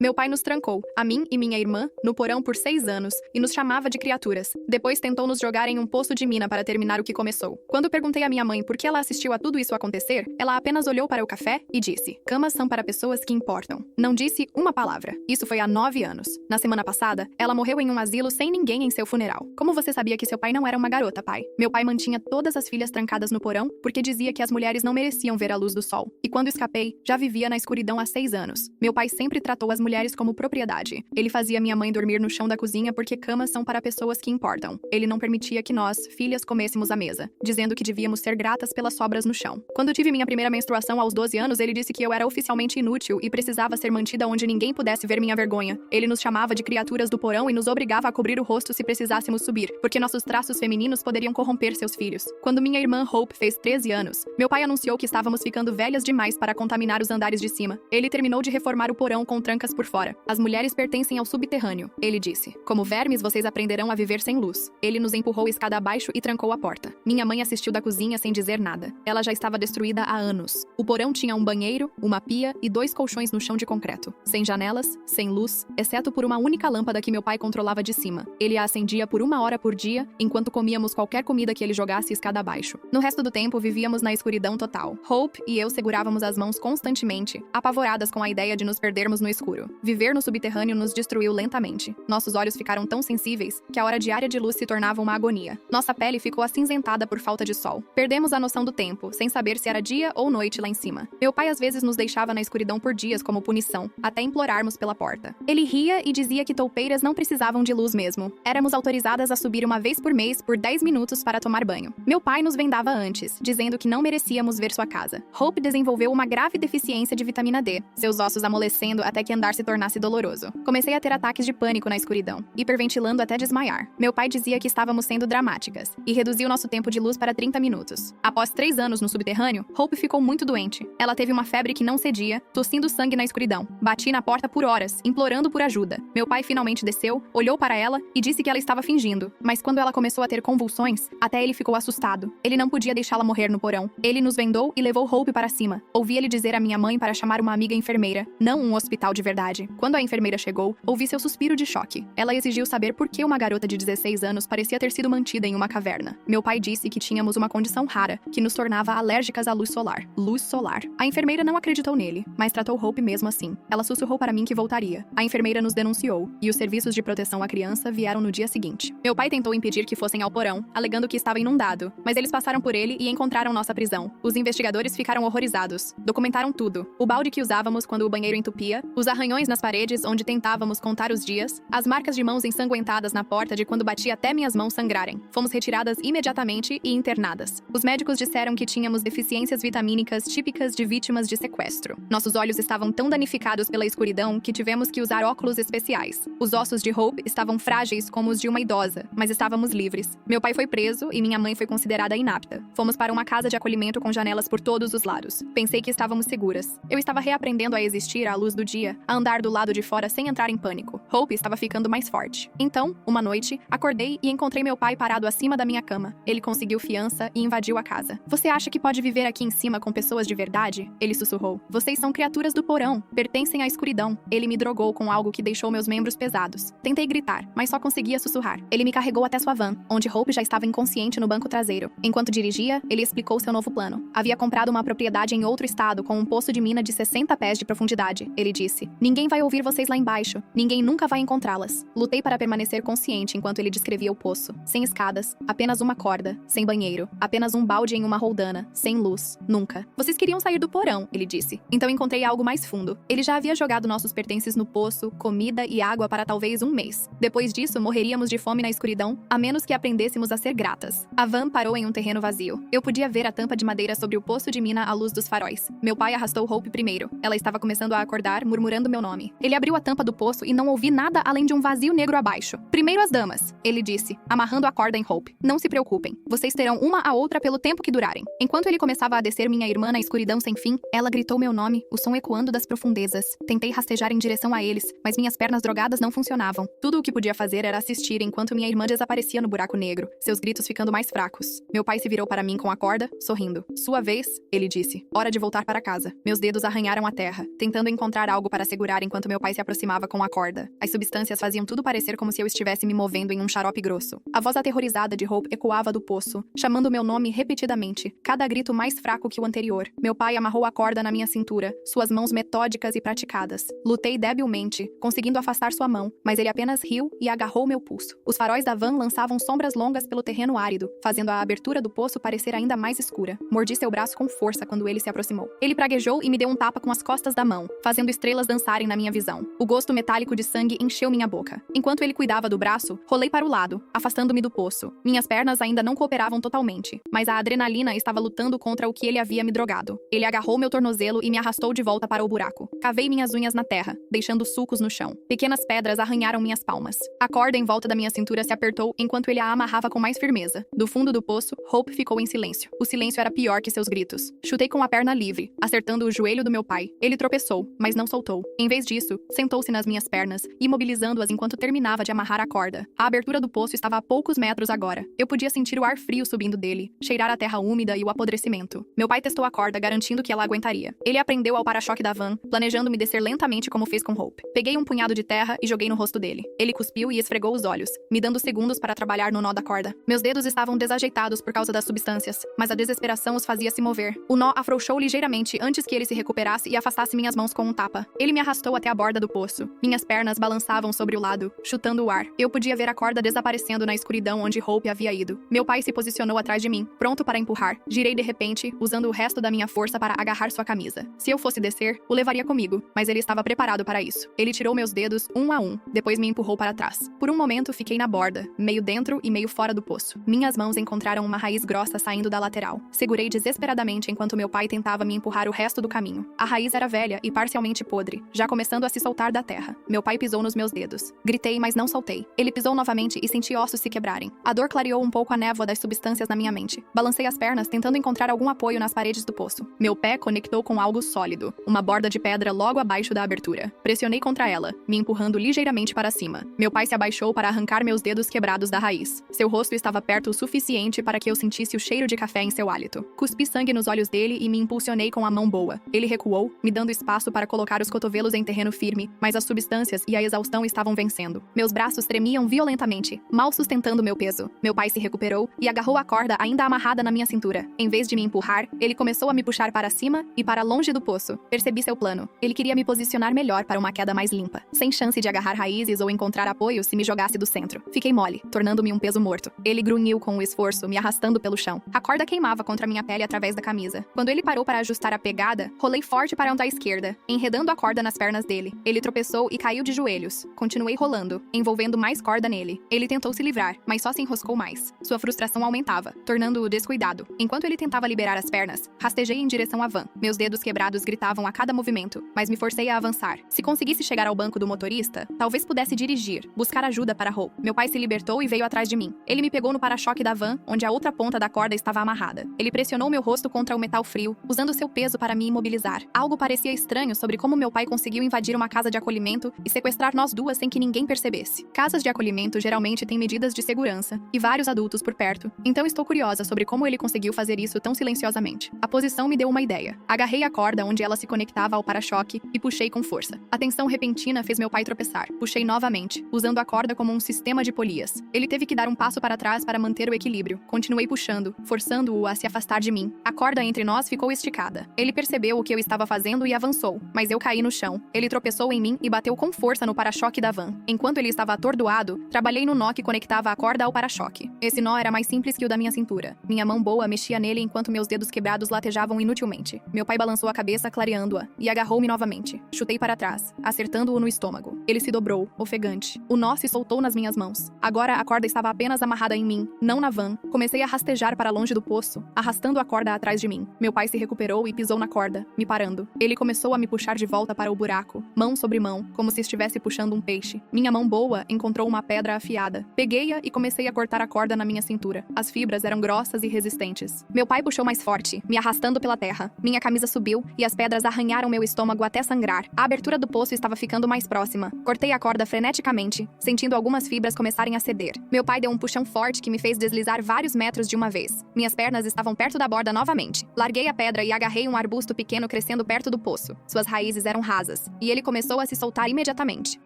Meu pai nos trancou, a mim e minha irmã, no porão por 6 anos e nos chamava de criaturas. Depois tentou nos jogar em um poço de mina para terminar o que começou. Quando perguntei à minha mãe por que ela assistiu a tudo isso acontecer, ela apenas olhou para o café e disse: "Camas são para pessoas que importam." Não disse uma palavra. Isso foi há 9 anos. Na semana passada, ela morreu em um asilo sem ninguém em seu funeral. Como você sabia que seu pai não era uma garota, pai? Meu pai mantinha todas as filhas trancadas no porão porque dizia que as mulheres não mereciam ver a luz do sol. E quando escapei, já vivia na escuridão há 6 anos. Meu pai sempre tratou as mulheres como propriedade. Ele fazia minha mãe dormir no chão da cozinha porque camas são para pessoas que importam. Ele não permitia que nós, filhas, comêssemos à mesa, dizendo que devíamos ser gratas pelas sobras no chão. Quando tive minha primeira menstruação aos 12 anos, ele disse que eu era oficialmente inútil e precisava ser mantida onde ninguém pudesse ver minha vergonha. Ele nos chamava de criaturas do porão e nos obrigava a cobrir o rosto se precisássemos subir, porque nossos traços femininos poderiam corromper seus filhos. Quando minha irmã Hope fez 13 anos, meu pai anunciou que estávamos ficando velhas demais para contaminar os andares de cima. Ele terminou de reformar o porão com trancas por fora. As mulheres pertencem ao subterrâneo, ele disse. Como vermes, vocês aprenderão a viver sem luz. Ele nos empurrou escada abaixo e trancou a porta. Minha mãe assistiu da cozinha sem dizer nada. Ela já estava destruída há anos. O porão tinha um banheiro, uma pia e 2 colchões no chão de concreto. Sem janelas, sem luz, exceto por uma única lâmpada que meu pai controlava de cima. Ele a acendia por 1 hora por dia, enquanto comíamos qualquer comida que ele jogasse escada abaixo. No resto do tempo, vivíamos na escuridão total. Hope e eu segurávamos as mãos constantemente, apavoradas com a ideia de nos perdermos no escuro. Viver no subterrâneo nos destruiu lentamente. Nossos olhos ficaram tão sensíveis que a hora diária de luz se tornava uma agonia. Nossa pele ficou acinzentada por falta de sol. Perdemos a noção do tempo, sem saber se era dia ou noite lá em cima. Meu pai às vezes nos deixava na escuridão por dias como punição, até implorarmos pela porta. Ele ria e dizia que toupeiras não precisavam de luz mesmo. Éramos autorizadas a subir uma vez por mês por 10 minutos para tomar banho. Meu pai nos vendava antes, dizendo que não merecíamos ver sua casa. Hope desenvolveu uma grave deficiência de vitamina D, seus ossos amolecendo até que andar se tornasse doloroso. Comecei a ter ataques de pânico na escuridão, hiperventilando até desmaiar. Meu pai dizia que estávamos sendo dramáticas, e reduziu nosso tempo de luz para 30 minutos. Após 3 anos no subterrâneo, Hope ficou muito doente. Ela teve uma febre que não cedia, tossindo sangue na escuridão. Bati na porta por horas, implorando por ajuda. Meu pai finalmente desceu, olhou para ela e disse que ela estava fingindo. Mas quando ela começou a ter convulsões, até ele ficou assustado. Ele não podia deixá-la morrer no porão. Ele nos vendou e levou Hope para cima. Ouvi ele dizer à minha mãe para chamar uma amiga enfermeira, não um hospital de verdade. Quando a enfermeira chegou, ouvi seu suspiro de choque. Ela exigiu saber por que uma garota de 16 anos parecia ter sido mantida em uma caverna. Meu pai disse que tínhamos uma condição rara, que nos tornava alérgicas à luz solar. Luz solar. A enfermeira não acreditou nele, mas tratou Hope mesmo assim. Ela sussurrou para mim que voltaria. A enfermeira nos denunciou, e os serviços de proteção à criança vieram no dia seguinte. Meu pai tentou impedir que fossem ao porão, alegando que estava inundado, mas eles passaram por ele e encontraram nossa prisão. Os investigadores ficaram horrorizados. Documentaram tudo. O balde que usávamos quando o banheiro entupia, os arranhões nas paredes onde tentávamos contar os dias, as marcas de mãos ensanguentadas na porta de quando batia até minhas mãos sangrarem. Fomos retiradas imediatamente e internadas. Os médicos disseram que tínhamos deficiências vitamínicas típicas de vítimas de sequestro. Nossos olhos estavam tão danificados pela escuridão que tivemos que usar óculos especiais. Os ossos de Hope estavam frágeis como os de uma idosa, mas estávamos livres. Meu pai foi preso e minha mãe foi considerada inapta. Fomos para uma casa de acolhimento com janelas por todos os lados. Pensei que estávamos seguras. Eu estava reaprendendo a existir à luz do dia, a andar do lado de fora sem entrar em pânico. Hope estava ficando mais forte. Então, uma noite, acordei e encontrei meu pai parado acima da minha cama. Ele conseguiu fiança e invadiu a casa. "Você acha que pode viver aqui em cima com pessoas de verdade?" Ele sussurrou. "Vocês são criaturas do porão, pertencem à escuridão." Ele me drogou com algo que deixou meus membros pesados. Tentei gritar, mas só conseguia sussurrar. Ele me carregou até sua van, onde Hope já estava inconsciente no banco traseiro. Enquanto dirigia, ele explicou seu novo plano. Havia comprado uma propriedade em outro estado com um poço de mina de 60 pés de profundidade. Ele disse: "Ninguém vai ouvir vocês lá embaixo. Ninguém nunca vai encontrá-las." Lutei para permanecer consciente enquanto ele descrevia o poço. Sem escadas, apenas uma corda, sem banheiro, apenas um balde em uma roldana, sem luz, nunca. "Vocês queriam sair do porão", ele disse. Então encontrei algo mais fundo. Ele já havia jogado nossos pertences no poço, comida e água para talvez 1 mês. Depois disso, morreríamos de fome na escuridão, a menos que aprendêssemos a ser gratas. A van parou em um terreno vazio. Eu podia ver a tampa de madeira sobre o poço de mina à luz dos faróis. Meu pai arrastou Hope primeiro. Ela estava começando a acordar, murmurando meu nome. Ele abriu a tampa do poço e não ouvi nada além de um vazio negro abaixo. "Primeiro as damas", ele disse, amarrando a corda em Hope. "Não se preocupem. Vocês terão uma a outra pelo tempo que durarem." Enquanto ele começava a descer minha irmã na escuridão sem fim, ela gritou meu nome, o som ecoando das profundezas. Tentei rastejar em direção a eles, mas minhas pernas drogadas não funcionavam. Tudo o que podia fazer era assistir enquanto minha irmã desaparecia no buraco negro, seus gritos ficando mais fracos. Meu pai se virou para mim com a corda, sorrindo. "Sua vez", ele disse. "Hora de voltar para casa." Meus dedos arranharam a terra, tentando encontrar algo para segurar segurar enquanto meu pai se aproximava com a corda. As substâncias faziam tudo parecer como se eu estivesse me movendo em um xarope grosso. A voz aterrorizada de Hope ecoava do poço, chamando meu nome repetidamente, cada grito mais fraco que o anterior. Meu pai amarrou a corda na minha cintura, suas mãos metódicas e praticadas. Lutei debilmente, conseguindo afastar sua mão, mas ele apenas riu e agarrou meu pulso. Os faróis da van lançavam sombras longas pelo terreno árido, fazendo a abertura do poço parecer ainda mais escura. Mordi seu braço com força quando ele se aproximou. Ele praguejou e me deu um tapa com as costas da mão, fazendo estrelas dançarem na minha visão. O gosto metálico de sangue encheu minha boca. Enquanto ele cuidava do braço, rolei para o lado, afastando-me do poço. Minhas pernas ainda não cooperavam totalmente, mas a adrenalina estava lutando contra o que ele havia me drogado. Ele agarrou meu tornozelo e me arrastou de volta para o buraco. Cavei minhas unhas na terra, deixando sulcos no chão. Pequenas pedras arranharam minhas palmas. A corda em volta da minha cintura se apertou enquanto ele a amarrava com mais firmeza. Do fundo do poço, Hope ficou em silêncio. O silêncio era pior que seus gritos. Chutei com a perna livre, acertando o joelho do meu pai. Ele tropeçou, mas não soltou. Em vez disso, sentou-se nas minhas pernas, imobilizando-as enquanto terminava de amarrar a corda. A abertura do poço estava a poucos metros agora. Eu podia sentir o ar frio subindo dele, cheirar a terra úmida e o apodrecimento. Meu pai testou a corda, garantindo que ela aguentaria. Ele aprendeu ao para-choque da van, planejando me descer lentamente como fez com Hope. Peguei um punhado de terra e joguei no rosto dele. Ele cuspiu e esfregou os olhos, me dando segundos para trabalhar no nó da corda. Meus dedos estavam desajeitados por causa das substâncias, mas a desesperação os fazia se mover. O nó afrouxou ligeiramente antes que ele se recuperasse e afastasse minhas mãos com um tapa. Ele me arrastou até a borda do poço. Minhas pernas balançavam sobre o lado, chutando o ar. Eu podia ver a corda desaparecendo na escuridão onde Hope havia ido. Meu pai se posicionou atrás de mim, pronto para empurrar. Girei de repente, usando o resto da minha força para agarrar sua camisa. Se eu fosse descer, o levaria comigo, mas ele estava preparado para isso. Ele tirou meus dedos um a um, depois me empurrou para trás. Por um momento, fiquei na borda, meio dentro e meio fora do poço. Minhas mãos encontraram uma raiz grossa saindo da lateral. Segurei desesperadamente enquanto meu pai tentava me empurrar o resto do caminho. A raiz era velha e parcialmente podre, já começando a se soltar da terra. Meu pai pisou nos meus dedos. Gritei, mas não soltei. Ele pisou novamente e senti ossos se quebrarem. A dor clareou um pouco a névoa das substâncias na minha mente. Balancei as pernas, tentando encontrar algum apoio nas paredes do poço. Meu pé conectou com algo sólido, uma borda de pedra logo abaixo da abertura. Pressionei contra ela, me empurrando ligeiramente para cima. Meu pai se abaixou para arrancar meus dedos quebrados da raiz. Seu rosto estava perto o suficiente para que eu sentisse o cheiro de café em seu hálito. Cuspi sangue nos olhos dele e me impulsionei com a mão boa. Ele recuou, me dando espaço para colocar os cotovelos em terreno firme, mas as substâncias e a exaustão estavam vencendo. Meus braços tremiam violentamente, mal sustentando meu peso. Meu pai se recuperou e agarrou a corda ainda amarrada na minha cintura. Em vez de me empurrar, ele começou a me puxar para cima e para longe do poço. Percebi seu plano. Ele queria me posicionar melhor para uma queda mais limpa, sem chance de agarrar raízes ou encontrar apoio se me jogasse do centro. Fiquei mole, tornando-me um peso morto. Ele grunhiu com o esforço, me arrastando pelo chão. A corda queimava contra minha pele através da camisa. Quando ele parou para ajustar a pegada, rolei forte para onde à esquerda, enredando a corda nas pernas dele. Ele tropeçou e caiu de joelhos. Continuei rolando, envolvendo mais corda nele. Ele tentou se livrar, mas só se enroscou mais. Sua frustração aumentava, tornando-o descuidado. Enquanto ele tentava liberar as pernas, rastejei em direção à van. Meus dedos quebrados gritavam a cada movimento, mas me forcei a avançar. Se conseguisse chegar ao banco do motorista, talvez pudesse dirigir, buscar ajuda para Hope. Meu pai se libertou e veio atrás de mim. Ele me pegou no para-choque da van, onde a outra ponta da corda estava amarrada. Ele pressionou meu rosto contra o metal frio, usando seu peso para me imobilizar. Algo parecia estranho sobre como meu pai conseguiu invadir uma casa de acolhimento e sequestrar nós duas sem que ninguém percebesse. Casas de acolhimento geralmente têm medidas de segurança e vários adultos por perto, então estou curiosa sobre como ele conseguiu fazer isso tão silenciosamente. A posição me deu uma ideia. Agarrei a corda onde ela se conectava ao para-choque e puxei com força. A tensão repentina fez meu pai tropeçar. Puxei novamente, usando a corda como um sistema de polias. Ele teve que dar um passo para trás para manter o equilíbrio. Continuei puxando, forçando-o a se afastar de mim. A corda entre nós ficou esticada. Ele percebeu o que eu estava fazendo e avançou, mas eu caí no chão. Ele tropeçou em mim e bateu com força no para-choque da van. Enquanto ele estava atordoado, trabalhei no nó que conectava a corda ao para-choque. Esse nó era mais simples que o da minha cintura. Minha mão boa mexia nele enquanto meus dedos quebrados latejavam inutilmente. Meu pai balançou a cabeça, clareando-a, e agarrou-me novamente. Chutei para trás, acertando-o no estômago. Ele se dobrou, ofegante. O nó se soltou nas minhas mãos. Agora a corda estava apenas amarrada em mim, não na van. Comecei a rastejar para longe do poço, arrastando a corda atrás de mim. Meu pai se recuperou e pisou na corda, me parando. Ele começou a me puxar de volta para o buraco, mão sobre mão, como se estivesse puxando um peixe. Minha mão boa encontrou uma pedra afiada. Peguei-a e comecei a cortar a corda corda na minha cintura. As fibras eram grossas e resistentes. Meu pai puxou mais forte, me arrastando pela terra. Minha camisa subiu e as pedras arranharam meu estômago até sangrar. A abertura do poço estava ficando mais próxima. Cortei a corda freneticamente, sentindo algumas fibras começarem a ceder. Meu pai deu um puxão forte que me fez deslizar vários metros de uma vez. Minhas pernas estavam perto da borda novamente. Larguei a pedra e agarrei um arbusto pequeno crescendo perto do poço. Suas raízes eram rasas, e ele começou a se soltar imediatamente.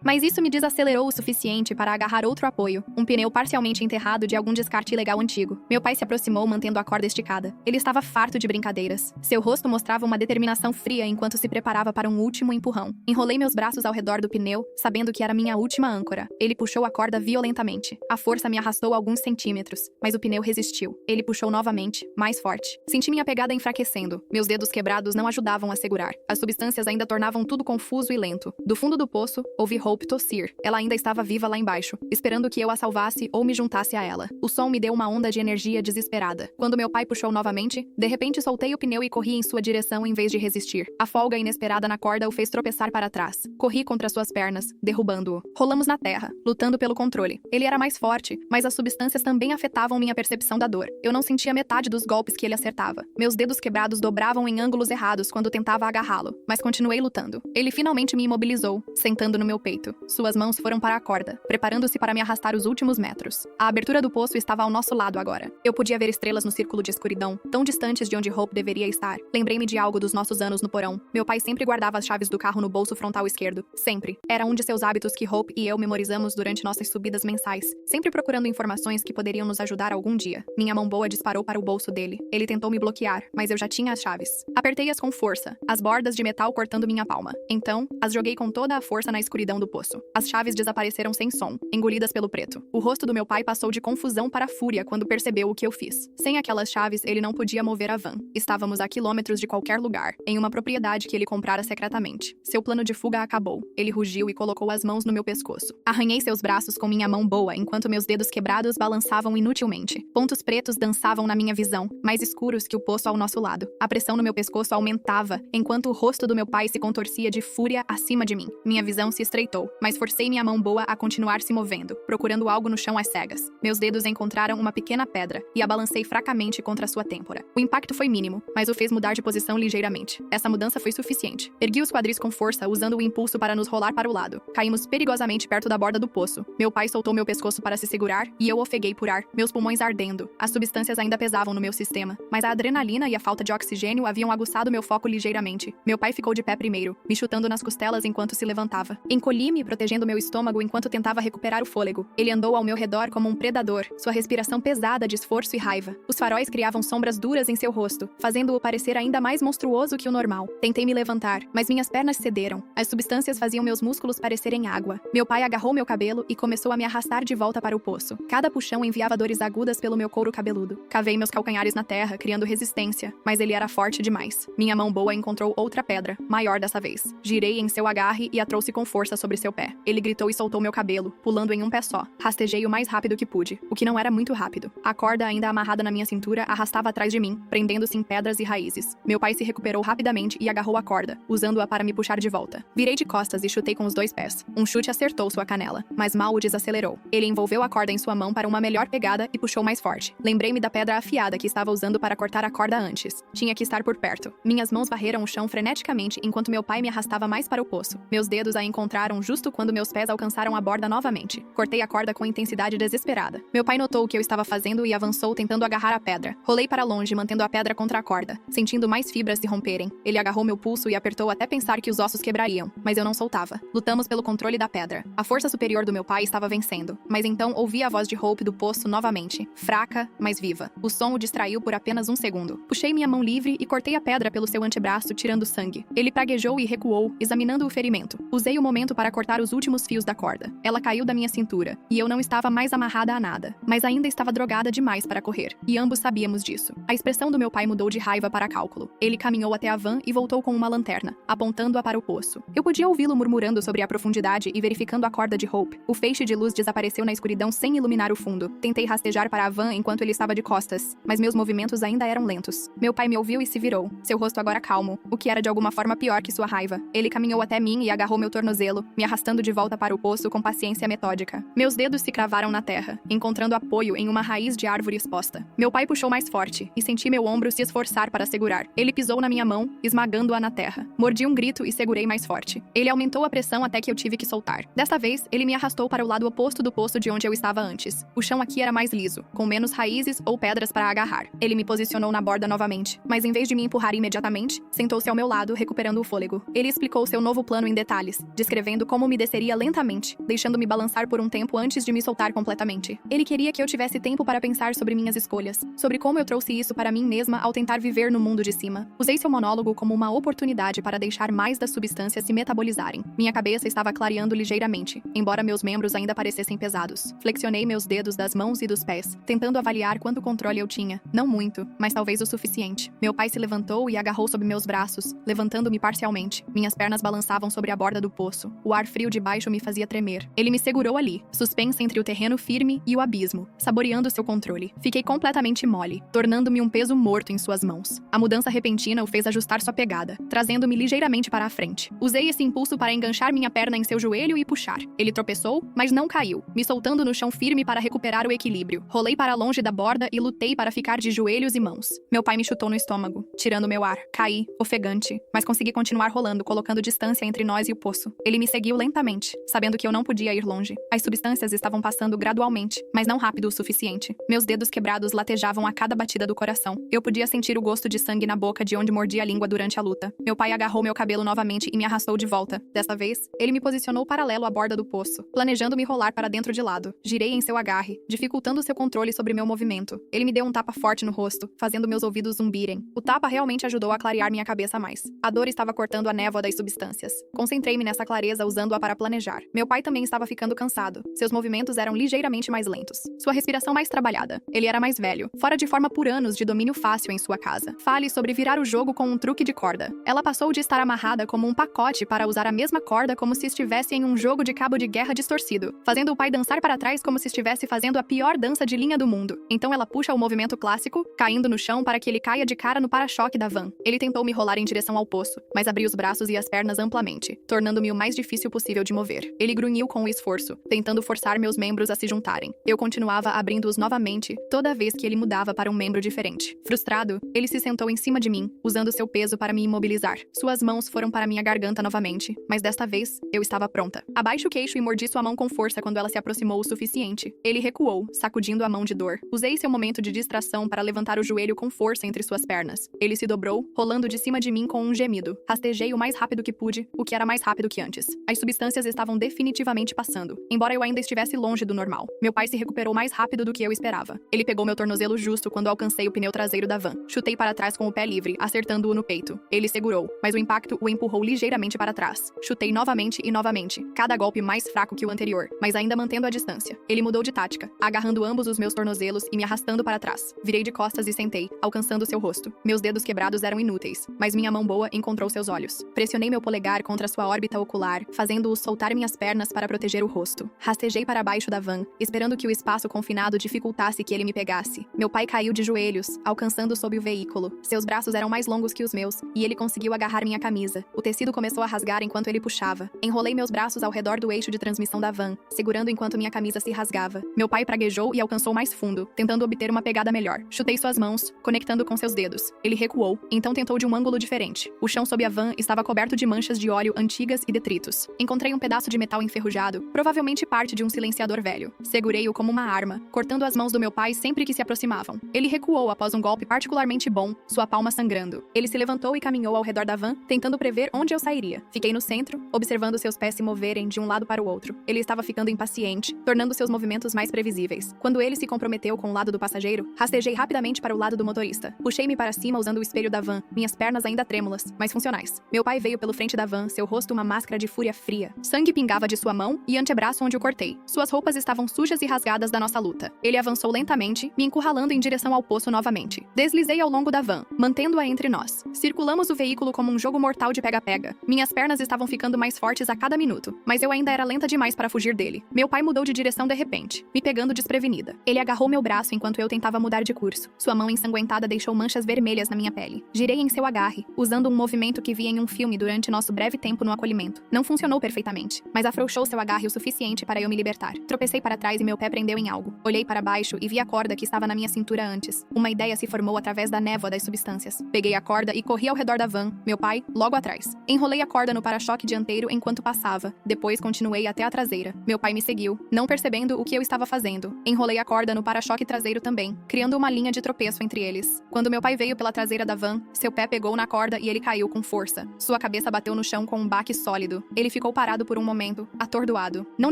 Mas isso me desacelerou o suficiente para agarrar outro apoio, um pneu parcialmente enterrado de algum descarte ilegal antigo. Meu pai se aproximou mantendo a corda esticada. Ele estava farto de brincadeiras. Seu rosto mostrava uma determinação fria enquanto se preparava para um último empurrão. Enrolei meus braços ao redor do pneu, sabendo que era minha última âncora. Ele puxou a corda violentamente. A força me arrastou alguns centímetros, mas o pneu resistiu. Ele puxou novamente, mais forte. Senti minha pegada enfraquecendo. Meus dedos quebrados não ajudavam a segurar. As substâncias ainda tornavam tudo confuso e lento. Do fundo do poço, ouvi Hope tossir. Ela ainda estava viva lá embaixo, esperando que eu a salvasse ou me juntasse a ela. O som me deu uma onda de energia desesperada. Quando meu pai puxou novamente, de repente soltei o pneu e corri em sua direção em vez de resistir. A folga inesperada na corda o fez tropeçar para trás. Corri contra suas pernas, derrubando-o. Rolamos na terra, lutando pelo controle. Ele era mais forte, mas as substâncias também afetavam minha percepção da dor. Eu não sentia metade dos golpes que ele acertava. Meus dedos quebrados dobravam em ângulos errados quando tentava agarrá-lo, mas continuei lutando. Ele finalmente me imobilizou, sentando no meu peito. Suas mãos foram para a corda, preparando-se para me arrastar os últimos metros. A abertura do poço estava ao nosso lado agora. Eu podia ver estrelas no círculo de escuridão, tão distantes de onde Hope deveria estar. Lembrei-me de algo dos nossos anos no porão. Meu pai sempre guardava as chaves do carro no bolso frontal esquerdo. Sempre. Era um de seus hábitos que Hope e eu memorizamos durante nossas subidas mensais, sempre procurando informações que poderiam nos ajudar algum dia. Minha mão boa disparou para o bolso dele. Ele tentou me bloquear, mas eu já tinha as chaves. Apertei-as com força, as bordas de metal cortando minha palma. Então, as joguei com toda a força na escuridão do poço. As chaves desapareceram sem som, engolidas pelo preto. O rosto do meu pai passou de confusão para fúria quando percebeu o que eu fiz. Sem aquelas chaves, ele não podia mover a van. Estávamos a quilômetros de qualquer lugar, em uma propriedade que ele comprara secretamente. Seu plano de fuga acabou. Ele rugiu e colocou as mãos no meu pescoço. Arranhei seus braços com minha mão boa, enquanto meus dedos quebrados balançavam inutilmente. Pontos pretos dançavam na minha visão, mais escuros que o poço ao nosso lado. A pressão no meu pescoço aumentava, enquanto o rosto do meu pai se contorcia de fúria acima de mim. Minha visão se estreitou, mas forcei minha mão boa a continuar se movendo, procurando algo no chão às cegas. Meus dedos encontraram uma pequena pedra e a balancei fracamente contra sua têmpora. O impacto foi mínimo, mas o fez mudar de posição ligeiramente. Essa mudança foi suficiente. Ergui os quadris com força, usando o impulso para nos rolar para o lado. Caímos perigosamente perto da borda do poço. Meu pai soltou meu pescoço para se segurar e eu ofeguei por ar, meus pulmões ardendo. As substâncias ainda pesavam no meu sistema, mas a adrenalina e a falta de oxigênio haviam aguçado meu foco ligeiramente. Meu pai ficou de pé primeiro, me chutando nas costelas enquanto se levantava. Encolhi-me, protegendo meu estômago enquanto tentava recuperar o fôlego. Ele andou ao meu redor como um predador, sua respiração pesada de esforço e raiva. Os faróis criavam sombras duras em seu rosto, fazendo-o parecer ainda mais monstruoso que o normal. Tentei me levantar, mas minhas pernas cederam. As substâncias faziam meus músculos parecerem água. Meu pai agarrou meu cabelo e começou a me arrastar de volta para o poço. Cada puxão enviava dores agudas pelo meu couro cabeludo. Cavei meus calcanhares na terra, criando resistência, mas ele era forte demais. Minha mão boa encontrou outra pedra, maior dessa vez. Girei em seu agarre e a trouxe com força sobre seu pé. Ele gritou e soltou meu cabelo, pulando em um pé só. Rastejei o mais rápido que pude, o que não era muito rápido. A corda, ainda amarrada na minha cintura, arrastava atrás de mim, prendendo-se em pedras e raízes. Meu pai se recuperou rapidamente e agarrou a corda, usando-a para me puxar de volta. Virei de costas e chutei com os dois pés. Um chute acertou sua canela, mas mal o desacelerou. Ele envolveu a corda em sua mão para uma melhor pegada e puxou mais forte. Lembrei-me da pedra afiada que estava usando para cortar a corda antes. Tinha que estar por perto. Minhas mãos varreram o chão freneticamente enquanto meu pai me arrastava mais para o poço. Meus dedos a encontraram justo quando meus pés alcançaram a borda novamente. Cortei a corda com intensidade desesperada. Meu pai notou o que eu estava fazendo e avançou tentando agarrar a pedra. Rolei para longe, mantendo a pedra contra a corda, sentindo mais fibras se romperem. Ele agarrou meu pulso e apertou até pensar que os ossos quebrariam, mas eu não soltava. Lutamos pelo controle da pedra. A força superior do meu pai estava vencendo, mas então ouvi a voz de Hope do poço novamente, fraca, mas viva. O som o distraiu por apenas um segundo. Puxei minha mão livre e cortei a pedra pelo seu antebraço, tirando sangue. Ele praguejou e recuou, examinando o ferimento. Usei o momento para cortar os últimos fios da corda. Ela caiu da minha cintura, e eu não estava mais amarrada a nada, mas ainda estava drogada demais para correr, e ambos sabíamos disso. A expressão do meu pai mudou de raiva para cálculo. Ele caminhou até a van e voltou com uma lanterna, apontando-a para o poço. Eu podia ouvi-lo murmurando sobre a profundidade e verificando a corda de Hope. O feixe de luz desapareceu na escuridão sem iluminar o fundo. Tentei rastejar para a van enquanto ele estava de costas, mas meus movimentos ainda eram lentos. Meu pai me ouviu e se virou, seu rosto agora calmo, o que era de alguma forma pior que sua raiva. Ele caminhou até mim e agarrou meu tornozelo, me arrastando de volta para o poço com paciência metódica. Meus dedos se cravaram na terra, encontrando apoio em uma raiz de árvore exposta. Meu pai puxou mais forte e senti meu ombro se esforçar para segurar. Ele pisou na minha mão, esmagando-a na terra. Mordi um grito e segurei mais forte. Ele aumentou a pressão até que eu tive que soltar. Desta vez, ele me arrastou para o lado oposto do poço de onde eu estava antes. O chão aqui era mais liso, com menos raízes ou pedras para agarrar. Ele me posicionou na borda novamente, mas em vez de me empurrar imediatamente, sentou-se ao meu lado, recuperando o fôlego. Ele explicou seu novo plano em detalhes, descrevendo como me desceria lentamente, deixando-me balançar por um tempo antes de me soltar completamente. Ele queria que eu tivesse tempo para pensar sobre minhas escolhas, sobre como eu trouxe isso para mim mesma ao tentar viver no mundo de cima. Usei seu monólogo como uma oportunidade para deixar mais das substâncias se metabolizarem. Minha cabeça estava clareando ligeiramente, embora meus membros ainda parecessem pesados. Flexionei meus dedos das mãos e dos pés, tentando avaliar quanto controle eu tinha. Não muito, mas talvez o suficiente. Meu pai se levantou e agarrou sob meus braços, levantando-me parcialmente. Minhas pernas balançavam sobre a borda do poço. O ar frio de baixo me fazia tremer. Ele me segurou ali, suspensa entre o terreno firme e o abismo, saboreando seu controle. Fiquei completamente mole, tornando-me um peso morto em suas mãos. A mudança repentina o fez ajustar sua pegada, trazendo-me ligeiramente para a frente. Usei esse impulso para enganchar minha perna em seu joelho e puxar. Ele tropeçou, mas não caiu, me soltando no chão firme para recuperar o equilíbrio. Rolei para longe da borda e lutei para ficar de joelhos e mãos. Meu pai me chutou no estômago, tirando meu ar. Caí, ofegante, mas consegui continuar rolando, colocando distância entre nós e o poço. Ele me seguiu lentamente, sabendo que eu não podia ir longe. As substâncias estavam passando gradualmente, mas não rápido o suficiente. Meus dedos quebrados latejavam a cada batida do coração. Eu podia sentir o gosto de sangue na boca de onde mordia a língua durante a luta. Meu pai agarrou meu cabelo novamente e me arrastou de volta. Desta vez, ele me posicionou paralelo à borda do poço, planejando me rolar para dentro de lado. Girei em seu agarre, dificultando seu controle sobre meu movimento. Ele me deu um tapa forte no rosto, fazendo meus ouvidos zumbirem. O tapa realmente ajudou a clarear minha cabeça mais. A dor estava cortando a névoa das substâncias. Concentrei-me nessa clareza usando-a para planejar. Meu pai também estava ficando cansado. Seus movimentos eram ligeiramente mais lentos. Sua respiração mais trabalhada. Ele era mais velho, fora de forma por anos de domínio fácil em sua casa. Fale sobre virar o jogo com um truque de corda. Ela passou de estar amarrada como um pacote para usar a mesma corda como se estivesse em um jogo de cabo de guerra distorcido, fazendo o pai dançar para trás como se estivesse fazendo a pior dança de linha do mundo. Então ela puxa o movimento clássico, caindo no chão para que ele caia de cara no para-choque da van. Ele tentou me rolar em direção ao poço, mas abri os braços e as pernas amplamente, tornando-me o mais difícil possível de mover. Ele grunhiu com o esforço, tentando forçar meus membros a se juntarem. Eu continuava abrindo-os novamente, toda vez que ele mudava para um membro diferente. Frustrado, ele se sentou em cima de mim, usando seu peso para me imobilizar. Suas mãos foram para minha garganta novamente, mas desta vez, eu estava pronta. Abaixo o queixo e mordi sua mão com força quando ela se aproximou o suficiente. Ele recuou, sacudindo a mão de dor. Usei seu momento de distração para levantar o joelho com força entre suas pernas. Ele se dobrou, rolando de cima de mim com um gemido. Rastejei o mais rápido que pude, o que era mais rápido que antes. As substâncias estavam definitivamente passando, embora eu ainda estivesse longe do normal. Meu pai se recuperou mais rápido do que eu esperava. Ele pegou meu tornozelo justo quando alcancei o pneu traseiro da van. Chutei para trás com o pé livre, acertando-o no peito. Ele segurou, mas o impacto o empurrou ligeiramente para trás. Chutei novamente e novamente, cada golpe mais fraco que o anterior, mas ainda mantendo a distância. Ele mudou de tática, agarrando ambos os meus tornozelos e me arrastando para trás. Virei de costas e sentei, alcançando seu rosto. Meus dedos quebrados eram inúteis, mas minha mão boa encontrou seus olhos. Pressionei meu polegar contra sua órbita ocular, fazendo-o soltar minhas pernas para proteger o rosto. Rastejei para baixo da van, esperando que o espaço confinado dificultasse que ele me pegasse. Meu pai caiu de joelhos, alcançando sob o veículo. Seus braços eram mais longos que os meus, e ele conseguiu agarrar minha camisa. O tecido começou a rasgar enquanto ele puxava. Enrolei meus braços ao redor do eixo de transmissão da van, segurando enquanto minha camisa se rasgava. Meu pai praguejou e alcançou mais fundo, tentando obter uma pegada melhor. Chutei suas mãos, conectando com seus dedos. Ele recuou, então tentou de um ângulo diferente. O chão sob a van estava coberto de manchas de óleo antigas e detritos. Encontrei um pedaço de metal enferrujado, provavelmente parte de um silenciador velho. Segurei-o como uma arma, cortando as mãos do meu pai sempre que se aproximavam. Ele recuou após um golpe particularmente bom, sua palma sangrando. Ele se levantou e caminhou ao redor da van, tentando prever onde eu sairia. Fiquei no centro, observando seus pés se moverem de um lado para o outro. Ele estava ficando impaciente, tornando seus movimentos mais previsíveis. Quando ele se comprometeu com o lado do passageiro, rastejei rapidamente para o lado do motorista. Puxei-me para cima usando o espelho da van, minhas pernas ainda trêmulas, mas funcionais. Meu pai veio pelo frente da van, seu rosto uma máscara de fúria fria. Sangue pingava de sua mão e antebraço onde o cortei. Suas roupas estavam sujas e rasgadas da nossa luta. Ele avançou lentamente, me encurralando em direção ao poço novamente. Deslizei ao longo da van, mantendo-a entre nós. Circulamos o veículo como um jogo mortal de pega-pega. Minhas pernas estavam ficando mais fortes a cada minuto, mas eu ainda era lenta demais para fugir dele. Meu pai mudou de direção de repente, me pegando desprevenida. Ele agarrou meu braço enquanto eu tentava mudar de curso. Sua mão ensanguentada deixou manchas vermelhas na minha pele. Girei em seu agarre, usando um movimento que vi em um filme durante nosso breve tempo no acolhimento. Não funcionou perfeitamente, mas afrouxou seu agarre o suficiente para eu me libertar. Tropecei para trás e meu pé prendeu em em algo. Olhei para baixo e vi a corda que estava na minha cintura antes. Uma ideia se formou através da névoa das substâncias. Peguei a corda e corri ao redor da van, meu pai, logo atrás. Enrolei a corda no para-choque dianteiro enquanto passava. Depois continuei até a traseira. Meu pai me seguiu, não percebendo o que eu estava fazendo. Enrolei a corda no para-choque traseiro também, criando uma linha de tropeço entre eles. Quando meu pai veio pela traseira da van, seu pé pegou na corda e ele caiu com força. Sua cabeça bateu no chão com um baque sólido. Ele ficou parado por um momento, atordoado. Não